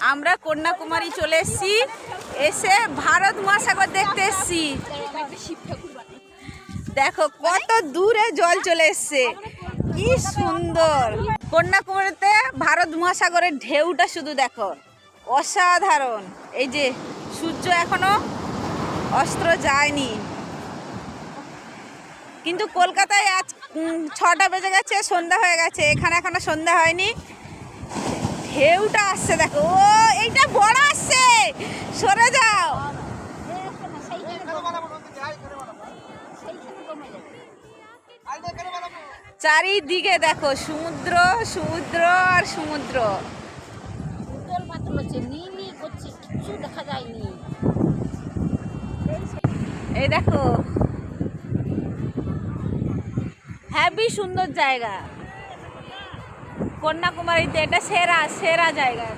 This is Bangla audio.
আমরা কন্যাকুমারী চলে এসেছি, এসে ভারত মহাসাগর দেখতে এসেছি। দেখো কত দূরে জল চলে এসছে, কি সুন্দর। কন্যাকুমারীতে ভারত মহাসাগরের ঢেউটা শুধু দেখো, অসাধারণ। এই যে সূর্য এখনো অস্ত যায়নি, কিন্তু কলকাতায় আজ 6টা বেজে গেছে, সন্ধ্যা হয়ে গেছে। এখানে এখনো সন্ধ্যা হয়নি। ঢেউটা আসছে দেখো, ও এইটা বড় আসছে, সরে যাও। চারিদিকে দেখো সমুদ্র, সমুদ্র আর সমুদ্র। দেখা যায়নি। এই দেখো হেবি সুন্দর জায়গা কন্যাকুমারীতে, এটা সেরা সেরা জায়গা।